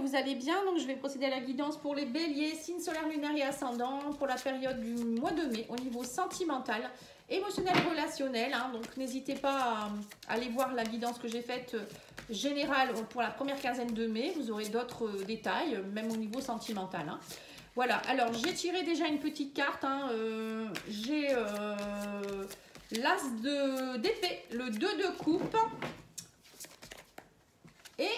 vous allez bien. Donc, je vais procéder à la guidance pour les béliers, signes solaires, lunaires et ascendants pour la période du mois de mai au niveau sentimental, émotionnel, relationnel. Donc, n'hésitez pas à aller voir la guidance que j'ai faite générale pour la première quinzaine de mai. Vous aurez d'autres détails, même au niveau sentimental. Voilà, alors j'ai tiré déjà une petite carte. J'ai l'as d'épée, le 2 de coupe et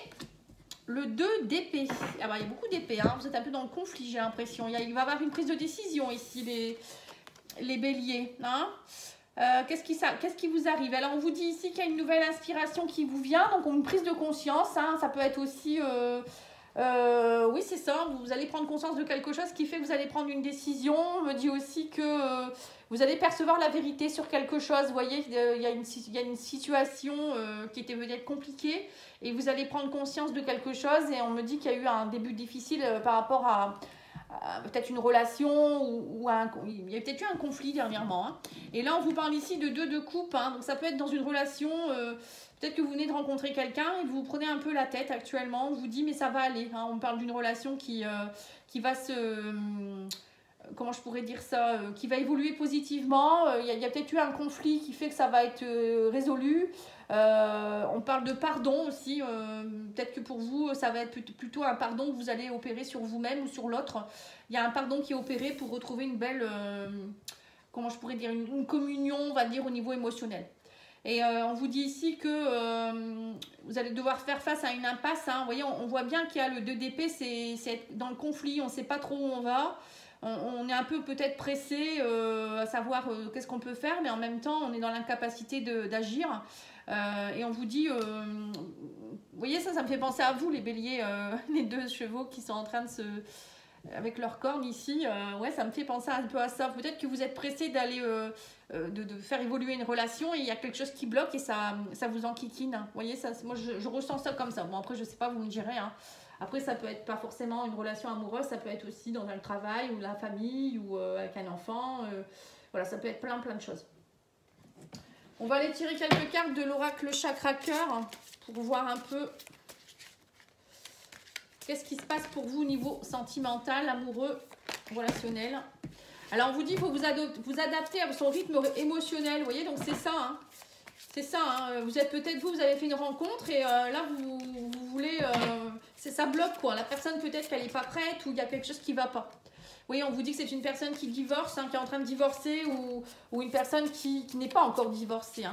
le 2 d'épée. Ah bah, il y a beaucoup d'épée, vous êtes un peu dans le conflit, j'ai l'impression. Il va y avoir une prise de décision ici, les béliers. Qu'est-ce qui vous arrive? Alors, on vous dit ici qu'il y a une nouvelle inspiration qui vous vient, donc une prise de conscience. Ça peut être aussi... oui, c'est ça, vous allez prendre conscience de quelque chose qui fait que vous allez prendre une décision. On me dit aussi que vous allez percevoir la vérité sur quelque chose. Vous voyez, il y a une situation qui était peut-être compliquée et vous allez prendre conscience de quelque chose. Et on me dit qu'il y a eu un début difficile par rapport à peut-être une relation ou il y a peut-être eu un conflit dernièrement. Et là, on vous parle ici de 2 de coupe. Donc, ça peut être dans une relation... Peut-être que vous venez de rencontrer quelqu'un et vous prenez un peu la tête actuellement. On vous dit, mais ça va aller. On parle d'une relation qui va se... Comment je pourrais dire ça? Qui va évoluer positivement. Il y a peut-être eu un conflit qui fait que ça va être résolu. On parle de pardon aussi. Peut-être que pour vous, ça va être plutôt un pardon que vous allez opérer sur vous-même ou sur l'autre. Il y a un pardon qui est opéré pour retrouver une belle... comment je pourrais dire? Une communion, on va dire, au niveau émotionnel. Et on vous dit ici que vous allez devoir faire face à une impasse. Vous voyez, on voit bien qu'il y a le 2 d'épée, c'est être dans le conflit, on ne sait pas trop où on va. On est un peu peut-être pressé à savoir qu'est-ce qu'on peut faire, mais en même temps, on est dans l'incapacité d'agir. Et on vous dit, vous voyez, ça me fait penser à vous, les béliers, les 2 chevaux qui sont en train de se... avec leurs cornes ici, ouais, ça me fait penser un peu à ça. Peut-être que vous êtes pressé d'aller de faire évoluer une relation et il y a quelque chose qui bloque et ça vous enquiquine. Vous voyez, ça, moi je ressens ça comme ça. Bon, après, je sais pas, vous me direz. Après, ça peut être pas forcément une relation amoureuse, ça peut être aussi dans le travail ou la famille ou avec un enfant. Voilà, ça peut être plein de choses. On va aller tirer quelques cartes de l'oracle Chakra Cœur pour voir un peu qu'est-ce qui se passe pour vous au niveau sentimental, amoureux, relationnel. Alors, on vous dit qu'il faut vous adapter à son rythme émotionnel. Vous voyez, donc c'est ça. C'est ça. Vous êtes peut-être, vous avez fait une rencontre et là, vous voulez... ça bloque, quoi. La personne, peut-être qu'elle n'est pas prête ou il y a quelque chose qui ne va pas. Vous voyez, on vous dit que c'est une personne qui divorce, qui est en train de divorcer ou une personne qui n'est pas encore divorcée.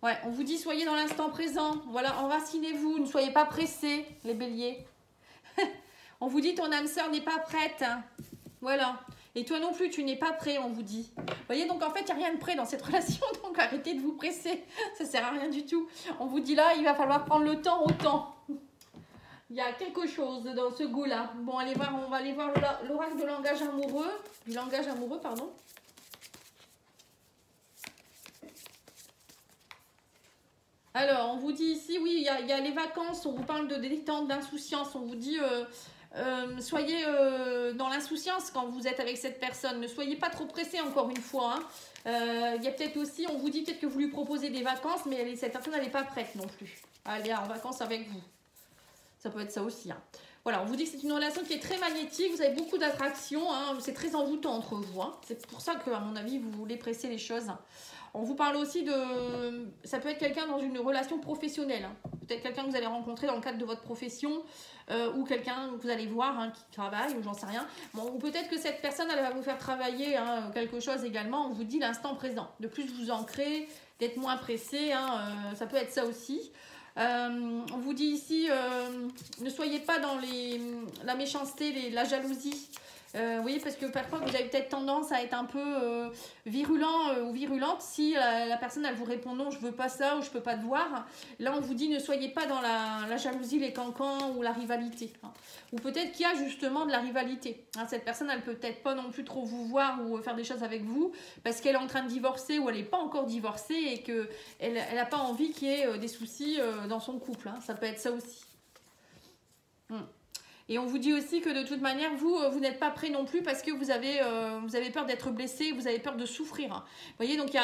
Ouais, on vous dit soyez dans l'instant présent. Voilà, enracinez-vous, ne soyez pas pressés, les béliers. On vous dit ton âme sœur n'est pas prête. Voilà. Et toi non plus, tu n'es pas prêt, on vous dit. Vous voyez, donc en fait, il n'y a rien de prêt dans cette relation, donc arrêtez de vous presser. Ça ne sert à rien du tout. On vous dit là, il va falloir prendre le temps au temps. Il y a quelque chose dans ce goût-là. Bon, on va aller voir l'oracle de langage amoureux. Du langage amoureux, pardon. Alors, on vous dit ici, oui, il y a les vacances. On vous parle de détente, d'insouciance. On vous dit... soyez dans l'insouciance quand vous êtes avec cette personne. Ne soyez pas trop pressé encore une fois. Il y a peut-être aussi, on vous dit peut-être que vous lui proposez des vacances, mais cette personne n'est pas prête non plus à aller en vacances avec vous. Ça peut être ça aussi. Voilà, on vous dit que c'est une relation qui est très magnétique, vous avez beaucoup d'attraction, c'est très envoûtant entre vous. C'est pour ça que, à mon avis, vous voulez presser les choses. On vous parle aussi de... Ça peut être quelqu'un dans une relation professionnelle. Peut-être quelqu'un que vous allez rencontrer dans le cadre de votre profession ou quelqu'un que vous allez voir qui travaille ou j'en sais rien. Bon, ou peut-être que cette personne, elle va vous faire travailler quelque chose également. On vous dit l'instant présent. De plus vous ancrer, d'être moins pressé. Ça peut être ça aussi. On vous dit ici, ne soyez pas dans la méchanceté, la jalousie. Vous voyez, parce que parfois vous avez peut-être tendance à être un peu virulent ou virulente si la personne elle vous répond non, je veux pas ça ou je peux pas te voir. Là on vous dit ne soyez pas dans la jalousie, les cancans ou la rivalité. Ou peut-être qu'il y a justement de la rivalité. Cette personne elle peut peut-être pas non plus trop vous voir ou faire des choses avec vous parce qu'elle est en train de divorcer ou elle n'est pas encore divorcée et qu'elle n'a pas envie qu'il y ait des soucis dans son couple. Ça peut être ça aussi. Et on vous dit aussi que de toute manière, vous n'êtes pas prêt non plus parce que vous avez peur d'être blessé, vous avez peur de souffrir. Vous voyez, donc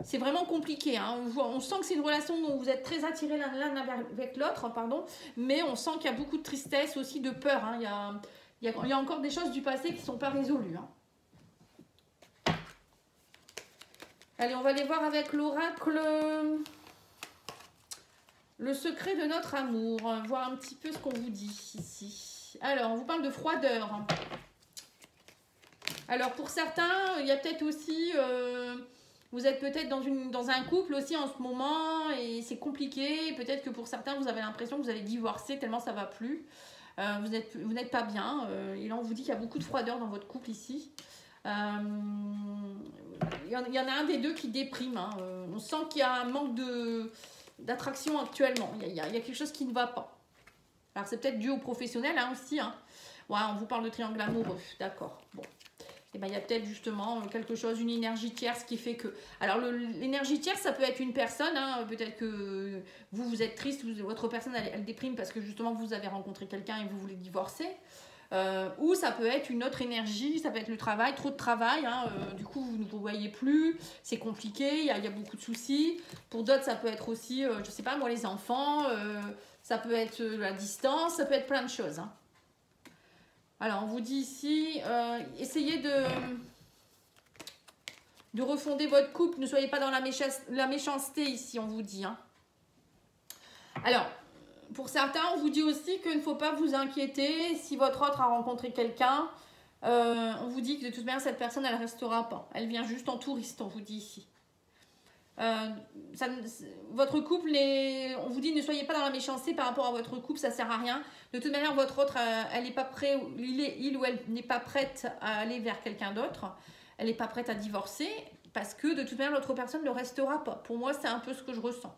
c'est vraiment compliqué. Hein. On sent que c'est une relation dont vous êtes très attirés l'un avec l'autre, pardon, mais on sent qu'il y a beaucoup de tristesse, aussi de peur. Hein. Il y a encore des choses du passé qui ne sont pas résolues. Hein. Allez, on va aller voir avec l'oracle le secret de notre amour. Voir un petit peu ce qu'on vous dit ici. Alors, on vous parle de froideur. Alors, pour certains, il y a peut-être aussi... vous êtes peut-être dans un couple aussi en ce moment et c'est compliqué. Peut-être que pour certains, vous avez l'impression que vous allez divorcer tellement ça ne va plus. Vous n'êtes pas bien. Et là, on vous dit qu'il y a beaucoup de froideur dans votre couple ici. Il y en a un des deux qui déprime. Hein. On sent qu'il y a un manque d'attraction actuellement. Il y a quelque chose qui ne va pas. Alors, c'est peut-être dû au professionnel hein, aussi. Hein. Ouais, on vous parle de triangle amoureux. D'accord. Bon. Et ben, il y a peut-être justement quelque chose, une énergie tierce qui fait que... Alors, l'énergie tierce, ça peut être une personne. Hein, peut-être que vous êtes triste, votre personne, elle déprime parce que justement, vous avez rencontré quelqu'un et vous voulez divorcer. Ou ça peut être une autre énergie, ça peut être le travail, trop de travail. Hein, du coup, vous ne vous voyez plus, c'est compliqué, il y a beaucoup de soucis. Pour d'autres, ça peut être aussi, je sais pas moi, les enfants. Ça peut être la distance, ça peut être plein de choses. Hein. Alors, on vous dit ici, essayez de refonder votre couple. Ne soyez pas dans la méchanceté ici, on vous dit. Hein. Alors, pour certains, on vous dit aussi qu'il ne faut pas vous inquiéter. Si votre autre a rencontré quelqu'un, on vous dit que de toute manière, cette personne, elle ne restera pas. Elle vient juste en touriste, on vous dit ici. Votre couple, on vous dit ne soyez pas dans la méchanceté par rapport à votre couple, ça sert à rien. De toute manière, votre autre, elle n'est pas prête, il ou elle n'est pas prête à aller vers quelqu'un d'autre. Elle n'est pas prête à divorcer parce que de toute manière, l'autre personne ne restera pas. Pour moi, c'est un peu ce que je ressens.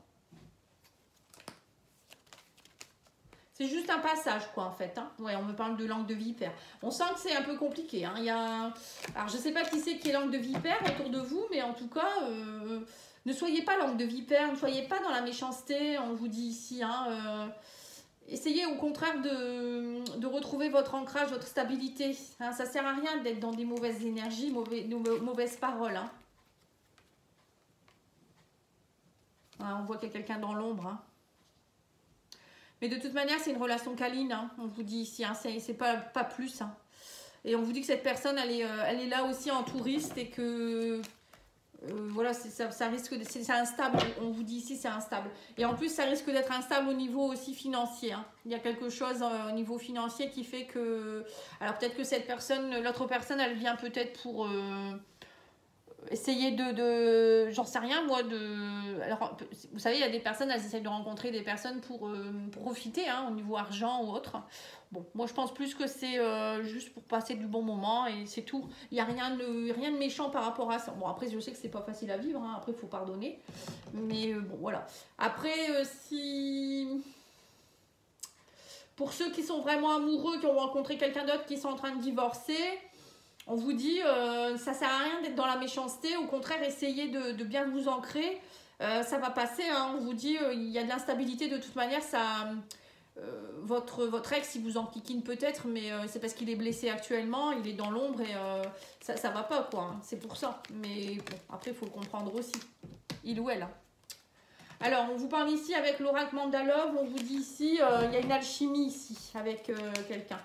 C'est juste un passage, quoi, en fait. Hein. Ouais, on me parle de langue de vipère. On sent que c'est un peu compliqué. Hein. Alors, je ne sais pas qui c'est qui est langue de vipère autour de vous, mais en tout cas... Ne soyez pas langue de vipère, ne soyez pas dans la méchanceté, on vous dit ici. Hein, essayez au contraire de retrouver votre ancrage, votre stabilité. Hein, ça ne sert à rien d'être dans des mauvaises énergies, mauvaises paroles. Hein. Voilà, on voit qu'il y a quelqu'un dans l'ombre. Hein. Mais de toute manière, c'est une relation câline, hein, on vous dit ici. Hein, c'est pas plus. Hein. Et on vous dit que cette personne, elle est là aussi en touriste et que... voilà, ça risque c'est instable, on vous dit ici c'est instable. Et en plus ça risque d'être instable au niveau aussi financier. Hein. Il y a quelque chose au niveau financier qui fait que... Alors peut-être que cette personne, l'autre personne, elle vient peut-être pour essayer j'en sais rien moi, Alors vous savez, il y a des personnes, elles essayent de rencontrer des personnes pour profiter hein, au niveau argent ou autre. Bon, moi je pense plus que c'est juste pour passer du bon moment et c'est tout. Il n'y a rien de méchant par rapport à ça. Bon, après je sais que c'est pas facile à vivre, hein. Après il faut pardonner. Mais bon, voilà. Après, si... Pour ceux qui sont vraiment amoureux, qui ont rencontré quelqu'un d'autre, qui sont en train de divorcer, on vous dit, ça sert à rien d'être dans la méchanceté. Au contraire, essayez de bien vous ancrer. Ça va passer, hein. On vous dit, il y a de l'instabilité de toute manière, ça... votre ex, il vous enquiquine peut-être, mais c'est parce qu'il est blessé actuellement, il est dans l'ombre et ça va pas, quoi. Hein. C'est pour ça. Mais bon, après, il faut le comprendre aussi. Il ou elle. Hein. Alors, on vous parle ici avec l'oracle Mandalove. On vous dit ici, il y a une alchimie ici avec quelqu'un.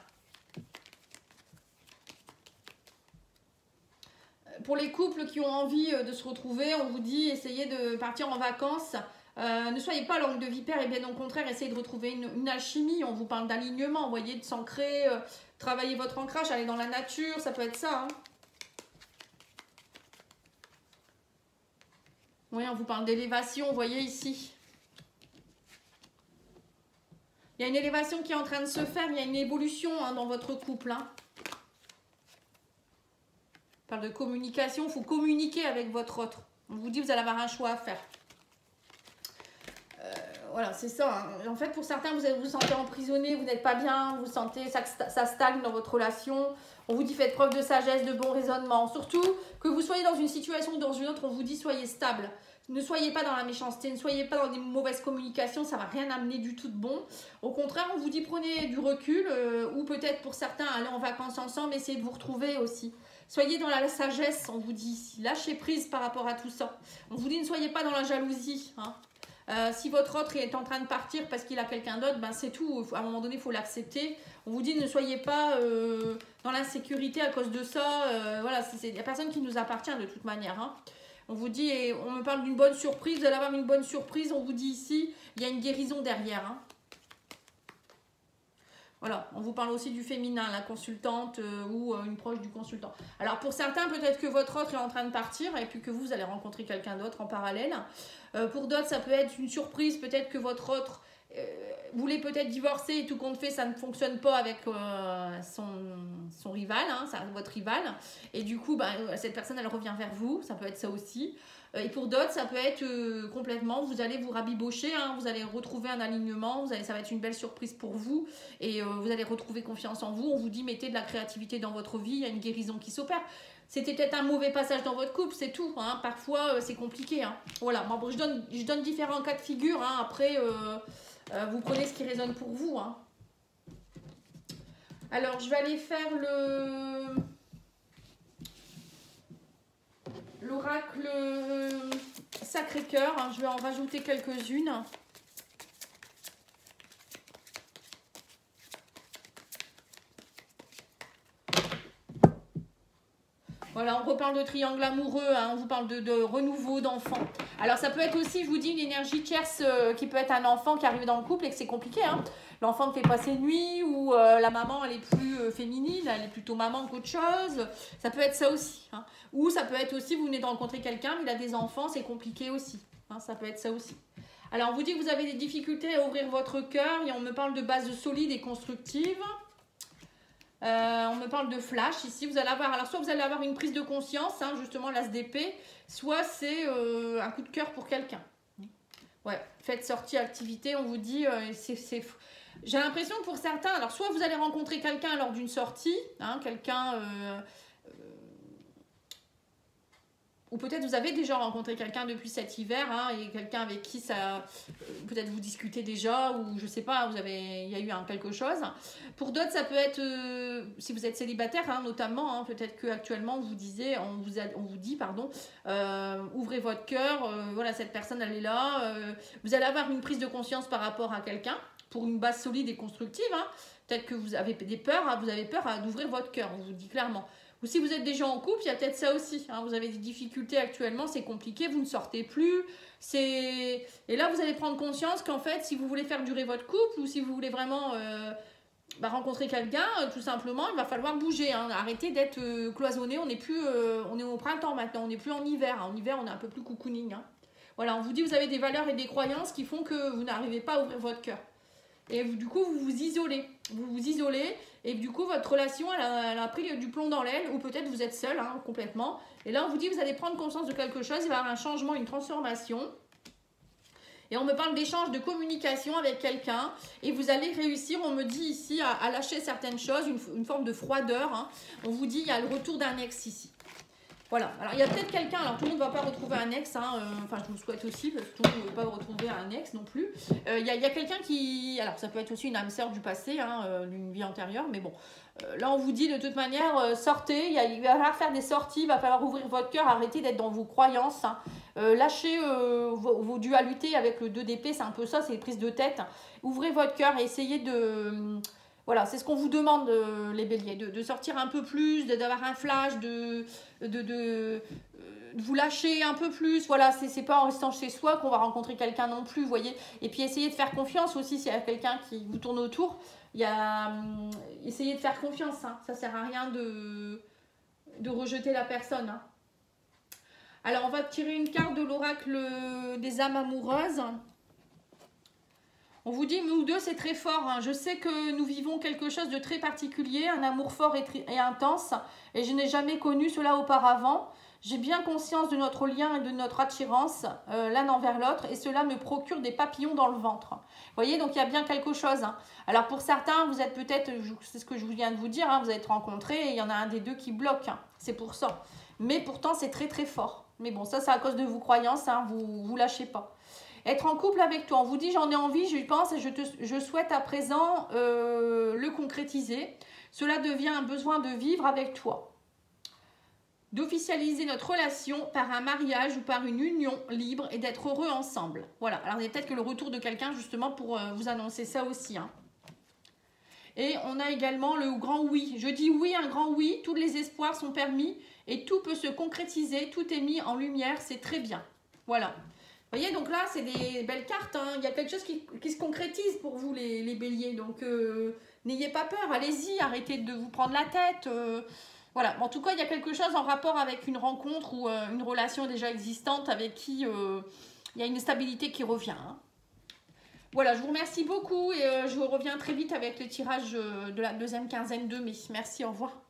Pour les couples qui ont envie de se retrouver, on vous dit, essayez de partir en vacances. Ne soyez pas langue de vipère et bien au contraire, essayez de retrouver une alchimie. On vous parle d'alignement, vous voyez, de s'ancrer, travailler votre ancrage, aller dans la nature, ça peut être ça. Hein. Oui, on vous parle d'élévation, vous voyez ici. Il y a une élévation qui est en train de se faire, il y a une évolution hein, dans votre couple. Hein. On parle de communication, il faut communiquer avec votre autre. On vous dit, vous allez avoir un choix à faire. Voilà, c'est ça. Hein. En fait, pour certains, vous vous sentez emprisonné, vous n'êtes pas bien, vous sentez ça stagne dans votre relation. On vous dit, faites preuve de sagesse, de bon raisonnement. Surtout, que vous soyez dans une situation ou dans une autre, on vous dit, soyez stable. Ne soyez pas dans la méchanceté, ne soyez pas dans des mauvaises communications, ça ne va rien amener du tout de bon. Au contraire, on vous dit prenez du recul, ou peut-être pour certains, aller en vacances ensemble, essayez de vous retrouver aussi. Soyez dans la sagesse, on vous dit ici. Lâchez prise par rapport à tout ça. On vous dit ne soyez pas dans la jalousie. Hein. Si votre autre est en train de partir parce qu'il a quelqu'un d'autre, ben c'est tout. À un moment donné, il faut l'accepter. On vous dit ne soyez pas dans l'insécurité à cause de ça. Voilà, il n'y a personne qui nous appartient de toute manière. Hein. On vous dit, et on me parle d'une bonne surprise, vous allez avoir une bonne surprise. On vous dit ici, il y a une guérison derrière. Hein. Voilà, on vous parle aussi du féminin, la consultante ou une proche du consultant. Alors pour certains, peut-être que votre autre est en train de partir et puis que vous allez rencontrer quelqu'un d'autre en parallèle. Pour d'autres, ça peut être une surprise, peut-être que votre autre voulait peut-être divorcer et tout compte fait, ça ne fonctionne pas avec son rival, hein, votre rival. Et du coup, cette personne, elle revient vers vous, ça peut être ça aussi. Et pour d'autres, ça peut être complètement, vous allez vous rabibocher, hein, vous allez retrouver un alignement, ça va être une belle surprise pour vous et vous allez retrouver confiance en vous. On vous dit, mettez de la créativité dans votre vie, il y a une guérison qui s'opère. C'était peut-être un mauvais passage dans votre couple, c'est tout. Hein. Parfois, c'est compliqué. Hein. Voilà, moi, je donne différents cas de figure. Hein. Après, vous prenez ce qui résonne pour vous. Hein. Alors, je vais aller faire l'oracle Sacré-Cœur. Hein. Je vais en rajouter quelques-unes. Voilà, on reparle de triangle amoureux, hein, on vous parle de renouveau d'enfants. Alors ça peut être aussi, je vous dis, une énergie tierce qui peut être un enfant qui arrive dans le couple et que c'est compliqué. Hein. L'enfant ne fait pas ses nuits ou la maman elle est plus féminine, elle est plutôt maman qu'autre chose. Ça peut être ça aussi. Hein. Ou ça peut être aussi, vous venez de rencontrer quelqu'un, mais il a des enfants, c'est compliqué aussi. Hein, ça peut être ça aussi. Alors on vous dit que vous avez des difficultés à ouvrir votre cœur et on me parle de bases solides et constructives. On me parle de flash ici, vous allez avoir, alors soit vous allez avoir une prise de conscience, hein, justement l'as d'épée, soit c'est un coup de cœur pour quelqu'un. Ouais, faites sortie, activité, on vous dit, j'ai l'impression que pour certains, alors soit vous allez rencontrer quelqu'un lors d'une sortie, hein, quelqu'un, ou peut-être vous avez déjà rencontré quelqu'un depuis cet hiver, hein, et quelqu'un avec qui ça, peut-être vous discutez déjà, ou je sais pas, il y a eu quelque chose. Pour d'autres, ça peut être, si vous êtes célibataire, hein, notamment, hein, peut-être qu'actuellement, on vous dit, ouvrez votre cœur, voilà, cette personne, elle est là. Vous allez avoir une prise de conscience par rapport à quelqu'un, pour une base solide et constructive. Hein. Peut-être que vous avez des peurs, hein, vous avez peur d'ouvrir votre cœur, on vous dit clairement. Ou si vous êtes déjà en couple, il y a peut-être ça aussi. Hein. Vous avez des difficultés actuellement, c'est compliqué, vous ne sortez plus. Et là, vous allez prendre conscience qu'en fait, si vous voulez faire durer votre couple ou si vous voulez vraiment rencontrer quelqu'un, tout simplement, il va falloir bouger. Hein. Arrêtez d'être cloisonné. On est au printemps maintenant, on n'est plus en hiver. Hein. En hiver, on est un peu plus cocooning. Hein. Voilà, on vous dit que vous avez des valeurs et des croyances qui font que vous n'arrivez pas à ouvrir votre cœur. Et du coup, vous vous isolez. Vous vous isolez. Et du coup, votre relation, elle a pris du plomb dans l'aile. Ou peut-être vous êtes seul, hein, complètement. Et là, on vous dit, vous allez prendre conscience de quelque chose. Il va y avoir un changement, une transformation. Et on me parle d'échange, de communication avec quelqu'un. Et vous allez réussir, on me dit ici, à lâcher certaines choses. Une forme de froideur. Hein. On vous dit, il y a le retour d'un ex ici. Voilà, alors il y a peut-être quelqu'un, alors tout le monde ne va pas retrouver un ex, hein, enfin je vous le souhaite aussi, parce que tout le monde ne veut pas retrouver un ex non plus. Il y a quelqu'un qui, alors ça peut être aussi une âme sœur du passé, hein, d'une vie antérieure, mais bon, là on vous dit de toute manière, sortez, il va falloir faire des sorties, il va falloir ouvrir votre cœur, arrêter d'être dans vos croyances, hein, lâchez vos dualités avec le 2 d'épée, c'est un peu ça, c'est les prises de tête, ouvrez votre cœur et essayez de... Voilà, c'est ce qu'on vous demande, les béliers, de sortir un peu plus, d'avoir un flash, de vous lâcher un peu plus. Voilà, c'est pas en restant chez soi qu'on va rencontrer quelqu'un non plus, vous voyez. Et puis, essayez de faire confiance aussi s'il y a quelqu'un qui vous tourne autour. Essayez de faire confiance, hein. Ça sert à rien de rejeter la personne. Hein. Alors, on va tirer une carte de l'oracle des âmes amoureuses. On vous dit, nous deux, c'est très fort. Hein. Je sais que nous vivons quelque chose de très particulier, un amour fort et intense, et je n'ai jamais connu cela auparavant. J'ai bien conscience de notre lien et de notre attirance l'un envers l'autre, et cela me procure des papillons dans le ventre. Vous voyez, donc il y a bien quelque chose. Hein. Alors pour certains, vous êtes peut-être, c'est ce que je viens de vous dire, hein, vous êtes rencontrés, et il y en a un des deux qui bloque. Hein. C'est pour ça. Mais pourtant, c'est très très fort. Mais bon, ça, c'est à cause de vos croyances, hein, vous lâchez pas. Être en couple avec toi, on vous dit j'en ai envie, je pense et je souhaite à présent le concrétiser. Cela devient un besoin de vivre avec toi. D'officialiser notre relation par un mariage ou par une union libre et d'être heureux ensemble. Voilà, alors il y a peut-être que le retour de quelqu'un justement pour vous annoncer ça aussi. Hein. Et on a également le grand oui. Je dis oui, un grand oui, tous les espoirs sont permis et tout peut se concrétiser, tout est mis en lumière, c'est très bien. Voilà. Vous voyez, donc là, c'est des belles cartes. Hein. Il y a quelque chose qui se concrétise pour vous, les béliers. Donc, n'ayez pas peur, allez-y, arrêtez de vous prendre la tête. Voilà, en tout cas, il y a quelque chose en rapport avec une rencontre ou une relation déjà existante avec qui il y a une stabilité qui revient. Hein. Voilà, je vous remercie beaucoup et je reviens très vite avec le tirage de la deuxième quinzaine de mai. Merci, au revoir.